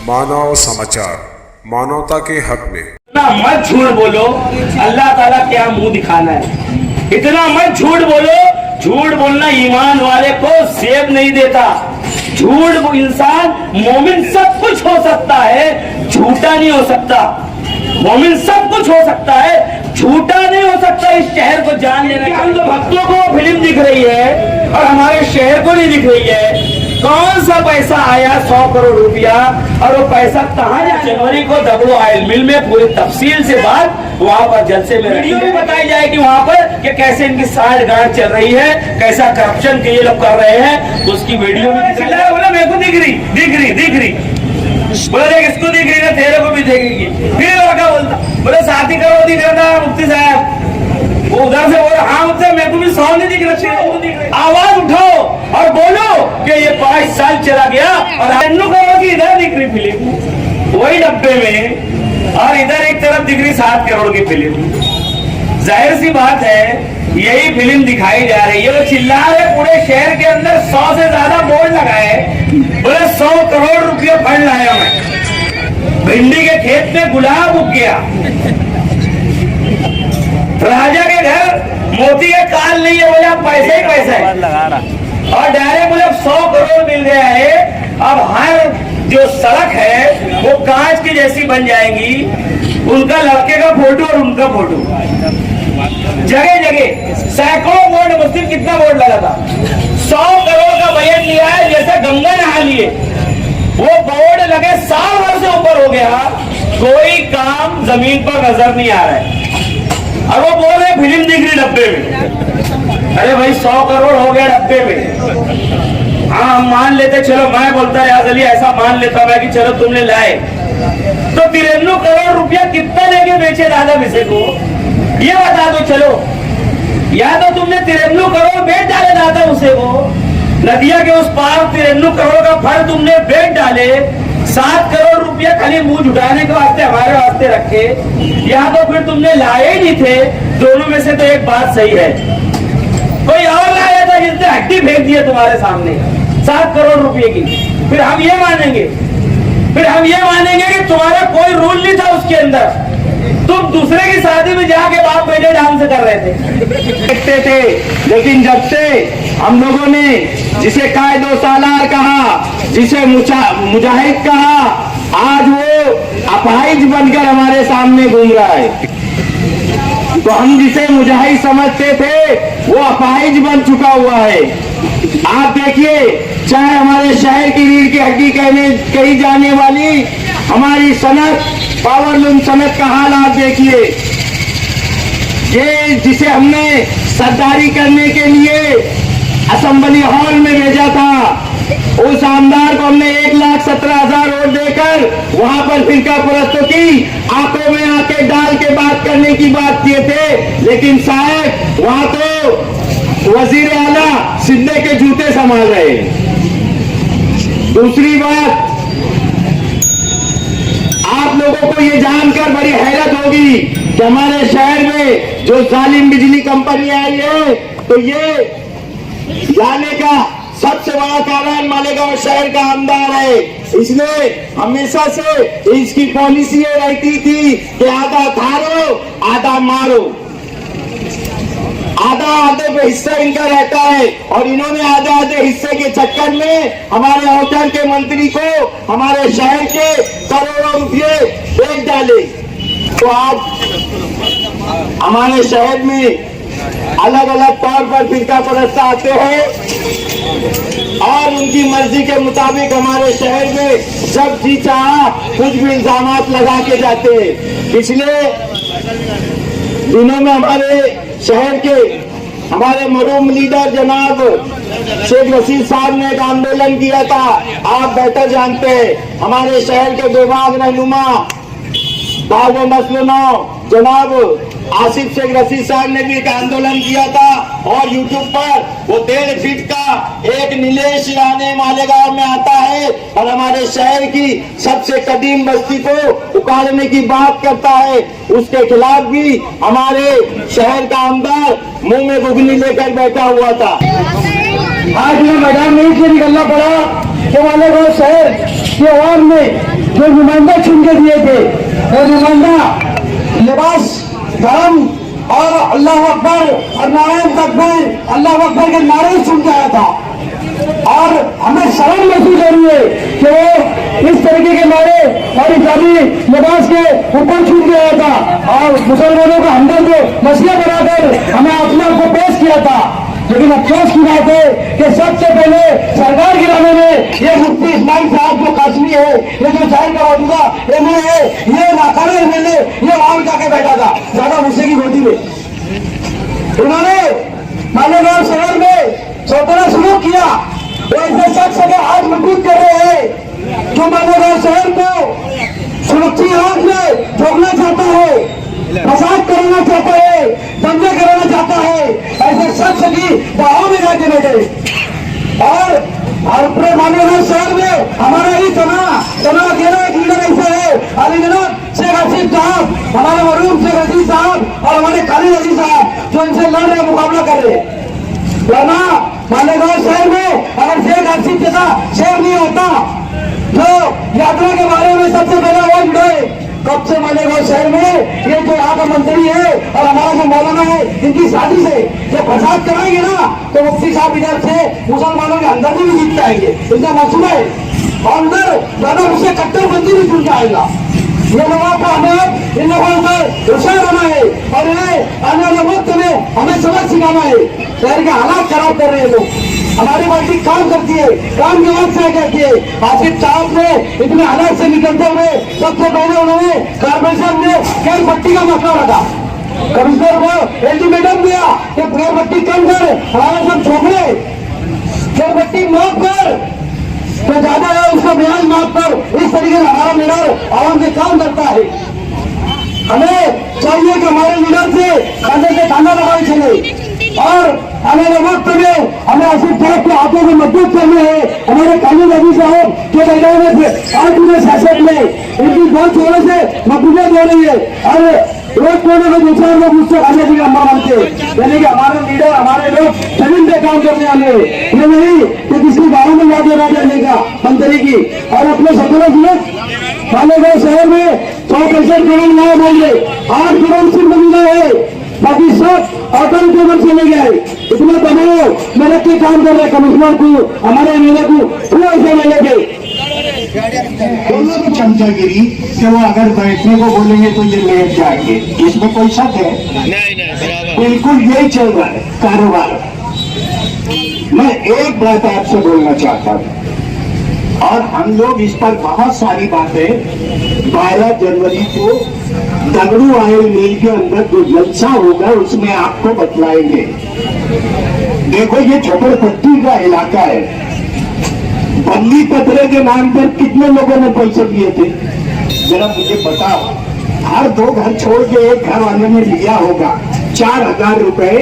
मानव समाचार, मानवता के हक में। इतना मत झूठ बोलो, अल्लाह ताला क्या मुंह दिखाना है। इतना मत झूठ बोलो, झूठ बोलना ईमान वाले को सेब नहीं देता। झूठ इंसान मोमिन सब कुछ हो सकता है, झूठा नहीं हो सकता। मोमिन सब कुछ हो सकता है, झूठा नहीं हो सकता। इस शहर को जान लेना, हम तो भक्तों को फिल्म दिख रही है और हमारे शहर को नहीं दिख रही है। कौन सा पैसा आया 100 करोड़ रुपया, और वो पैसा कहाँ जाए? जनवरी को डब्ल्यू ऑयल मिल में पूरी तफसील से बात वहाँ पर जलसे में वीडियो में बताई जाएगी वहाँ पर कि कैसे इनकी साठ गांठ चल रही है, कैसा करप्शन के ये लोग कर रहे हैं। तो उसकी वीडियो में बोला मेरे को दिख रही बोला देख इसको दिख रही ना, तेरे को भी देखेगी। फिर लड़का बोलता बोले 7 करोड़ दिख रहा था मुफ्ती साहब। वो उधर से बोला हाँ मुझसे मेरे को भी 100 नहीं दिख रहा। आवाज उठाओ और बोलो कि ये 5 साल चला गया और 9 करोड़ की इधर दिख रही फिल्म वही डब्बे में, और इधर एक तरफ दिख रही 7 करोड़ की फिल्म। जाहिर सी बात है यही फिल्म दिखाई जा रही है। वो चिल्ला रहे पूरे शहर के अंदर 100 से ज्यादा बोर्ड लगाए, बोले 100 करोड़ रुपये फंड लाया मैं। भिंडी के खेत में गुलाब उग गया, राजा के घर मोती का काल नहीं है, बोले पैसे ही पैसा है। और डायरेक्ट बोले 100 करोड़ मिल गया है। अब हर जो सड़क है वो कांच की जैसी बन जाएंगी, उनका लड़के का फोटो और उनका फोटो जगह जगह। सैकड़ों बोर्ड, मुस्लिम कितना बोर्ड लगा था। 100 करोड़ का बजट लिया है, जैसे गंगा नहा लिए। वो बोर्ड लगे साल भर से ऊपर हो गया, कोई काम जमीन पर नजर नहीं आ रहा है। और वो बोल रहे फिल्म दिख रही डब्बे में। अरे भाई 100 करोड़ हो गया डब्बे में। हाँ हम मान लेते, चलो मैं बोलता यार अली ऐसा मान लेता मैं कि चलो तुमने लाए तो 93 करोड़ रुपया कितना लेके बेचे दादा विषय को, ये बता दो। चलो या तो तुमने 93 करोड़ बेच डाले दादा उसे को, नदिया के उस पार 93 करोड़ का फल तुमने बेच डाले। 7 करोड़ रुपया खाली मुंह जुटाने के वास्ते हमारे वास्ते रखे, या तो फिर तुमने लाए ही नहीं थे। दोनों में से तो एक बात सही है, कोई और लाया था जिसने हड्डी फेंक दी है तुम्हारे सामने 7 करोड़ रुपए की। फिर हम ये मानेंगे कि तुम्हारा कोई रूल नहीं था उसके अंदर। तुम दूसरे की शादी में जाके बाप बेटे डांस कर रहे थे, देखते थे। लेकिन जब से हम लोगों ने जिसे कायदो सालार कहा, जिसे मुजाहिद कहा, आज वो अपाहिज बनकर हमारे सामने घूम रहा है। तो हम जिसे मुजाहिद समझते थे वो अपाहिज बन चुका हुआ है। आप देखिए, चाहे हमारे शहर की रीढ़ की हड्डी कही जाने वाली हमारी सनत, पावरलूम सनत का हाल आप देखिए। ये जिसे हमने सरदारी करने के लिए असेंबली हॉल में भेजा था, उस आमदार को हमने 1,17,000 वोट देकर वहां पर फिरका परस्तों की आंखों में आंखें डाल के बात करने की बात किए थे। लेकिन साहब वहां तो वजीर आला सिद्धे के जूते संभाल रहे। दूसरी बात, आप लोगों को ये जानकर बड़ी हैरत होगी कि हमारे शहर में जो जालिम बिजली कंपनी आई है, तो ये लाने का सबसे बड़ा कारण मालेगांव शहर का आमदार है। इसलिए हमेशा से इसकी पॉलिसी ये रहती थी कि आधा थारो आधा मारो, आधे पे हिस्सा इनका रहता है। और इन्होंने आधे हिस्से के चक्कर में हमारे होटल के मंत्री को हमारे शहर के करोड़ों रुपये बेच डाले। तो आज हमारे शहर में अलग अलग तौर पर फिरका परस्त आते हैं और उनकी मर्जी के मुताबिक हमारे शहर में जब जी चाहा कुछ भी इल्जामात लगा के जाते हैं। पिछले दिनों में हमारे शहर के हमारे मरूम लीडर जनाब शेख रशीद साहब ने एक आंदोलन किया था, आप बेहतर जानते हैं। हमारे शहर के बेबाक रहनुमा बाबू मसलूनो जनाब आसिफ शेख रशीद साहब ने भी एक आंदोलन किया था, और यूट्यूब पर वो 1.5 फीट का एक नीलेश राणे मालेगांव में आता है और हमारे शहर की सबसे कदीम बस्ती को उखाड़ने की बात करता है। उसके खिलाफ भी हमारे शहर का आमदार मुंह में गुगली लेकर बैठा हुआ था। आज में मैदान में से निकलना पड़ा कि मालेगांव शहर की आवाम ने जो नुमाइंदा चुन के दिए थे, वो नुमाइंदा लिबास धर्म और अल्लाह अकबर और नारायण तकबीर अल्लाह अकबर के नारे सुन के आया था। और हमें शर्म महसूस हो रही है कि वो इस तरीके के नारे और इस्लामी लिबास के ऊपर छूट गया था और मुसलमानों का हमदर्द मसीहा बनाकर हमें अपने आप को पेश किया था। लेकिन अफसोस की बात है कि सबसे पहले सरकार गिराने में ये मुफ्ती इस्माइल साहब जो काश्मी है, ये जो जाहिर का मौजूदा एमएलए है, ये नाकारा एमएलए, ये वहां जाके बैठा था ज्यादा गुस्से की गोदी में। उन्होंने मालेगांव शहर में चौतरा शुरू किया। वो ऐसे शख्स के हाथ मजबूत कर रहे हैं जो मालेगांव शहर को सुरक्षित हाथ में झोंकना चाहता है, फसाद कराना चाहता है, दंगे कराना चाहता है। ऐसे शख्स की बाहों में जाके बैठे और अपने मालेगांव शहर में हमारा ही तना अकेला एक लीडर ऐसा है, अली जनाब शेख हसीब साहब, हमारे मरूम शेख हसीब साहब और हमारे खालिद अली साहब जो इनसे लड़ रहे मुकाबला कर रहे। वरना मालेगांव शहर में अगर शेख हसीब जैसा शेर नहीं होता जो यात्रा के बारे में सबसे पहले वो जुड़े। कब से मालेगांव शहर में ये जो यहाँ का मंत्री है और हमारा जो मौलाना है, इनकी साजिश है। जब फसाद कराएंगे ना तो मुफ्ती साहब इधर से मुसलमानों के अंदर भी जीत जाएंगे, इनका मौसम है। और अंदर ज्यादा उससे कट्टरबंदी भी जुड़ जाएगा। ये लोगों को हमें इन लोगों पर होशियार होना है और इन्हें आने वाले वक्त में हमें सबक सिखाना है। शहर के हालात खराब कर रहे हैं लोग। हमारी पार्टी काम करती है, काम की बात से करती है। आसिफ साहब ने इतने हालात से निकलते हुए सबसे पहले उन्होंने कारपोरेशन में केयर पट्टी का मसला रखा, कमिश्नर को अल्टीमेटम दिया कि केयर पट्टी कम कर, हमारे सब छोकरे केयर पट्टी माफ कर, तो ज्यादा है उसका ब्याज माफ कर। इस तरीके से हमारा लीडर आवाम से काम करता है। हमें चाहिए कि हमारे लीडर से खाने से खाना लगाए चले और आने वाले वक्त में हमें आसिफ साहब के हाथों में मजबूत करने हैं। हमारे खालिद अली साहब के मैदान में आज पूरे शासन में इनकी बहुत जोरों से मकबूलियत हो रही है और रोज कोने में दूसरा लोग मुझसे खाने की लंबा मानते हैं। यानी कि हमारे लीडर, हमारे लोग जमीन पे काम करने वाले हैं। ये नहीं कि किसी गाँव में याद ना करने का मंत्री की। और अपने सत्रह जिले मालेगांव शहर में 100% करोड़ नया बोल रहे, 8 करोड़ सिर्फ मिला है, बाकी सब अटल केवल चले गए। इतना तमाम मेहनत के काम कर रहे कमिश्नर को, हमारे एमएलए को पूरा ऐसे मिले थे दोनों की चमचागिरी कि वो अगर बैठने को बोलेंगे तो ये लेट जाएंगे, इसमें कोई शक है? नहीं, बिल्कुल यही चल रहा है कारोबार। मैं एक बात आपसे बोलना चाहता हूँ और हम लोग इस पर बहुत सारी बातें 12 जनवरी को दगड़ू ऑयल मिल के अंदर जो जलसा होगा उसमें आपको बतलाएंगे। देखो ये झोपड़पट्टी का इलाका है। बल्ली पत्रे के नाम पर कितने लोगों ने पैसे दिए थे जरा मुझे बताओ। हर 2 घर छोड़ के एक घर वाले ने लिया होगा 4000 रुपए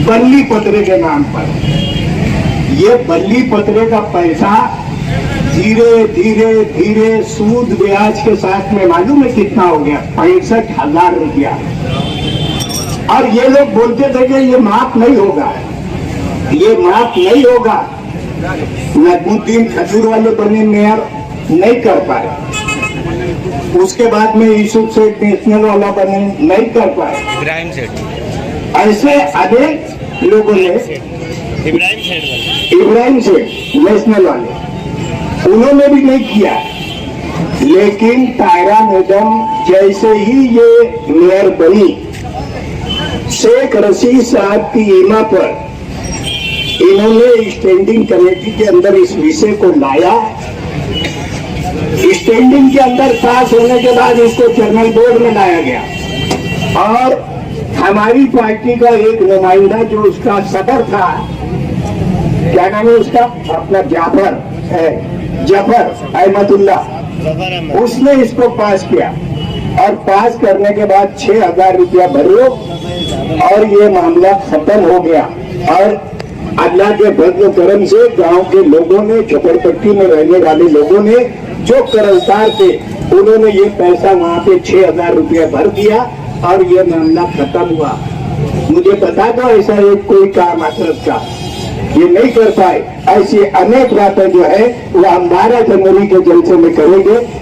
बल्ली पत्रे के नाम पर। ये बल्ली पत्रे का पैसा धीरे धीरे धीरे सूद ब्याज के साथ में मालूम है कितना हो गया? 65,000 रुपया। और ये लोग बोलते थे कि ये माफ नहीं होगा, ये माफ नहीं होगा। नजमुद्दीन खजूर वाले बने मेयर, नहीं कर पाए। उसके बाद में यूसुफ सेठ नेशनल वाला बने, नहीं कर पाए। इब्राहिम सेठ, ऐसे अनेक लोगों ने, इब्राहिम सेठ नेशनल वाले, उन्होंने भी नहीं किया। लेकिन तायरा मैडम जैसे ही ये मेयर बनी, शेख रशीद साहब की ईमा पर इन्होंने स्टैंडिंग कमेटी के अंदर इस विषय को लाया। स्टैंडिंग के अंदर पास होने के बाद इसको जनरल बोर्ड में लाया गया और हमारी पार्टी का एक नुमाइंदा जो उसका सदर था, क्या नाम है उसका, अपना जफर अहमदुल्ला, उसने इसको पास किया और पास करने के बाद 6000 रुपया भरो और ये मामला खत्म हो गया। और अल्लाह के फजल करम से गांव के लोगों ने, झोपड़पट्टी में रहने वाले लोगों ने, जो कर्जदार थे, उन्होंने ये पैसा वहां पे 6000 रुपया भर दिया और ये मामला खत्म हुआ। मुझे पता था ऐसा एक कोई काम आखिरत का ये नहीं कर पाए। ऐसी अनेक बातें जो है वो हम 12 जनवरी के जलसे में करेंगे।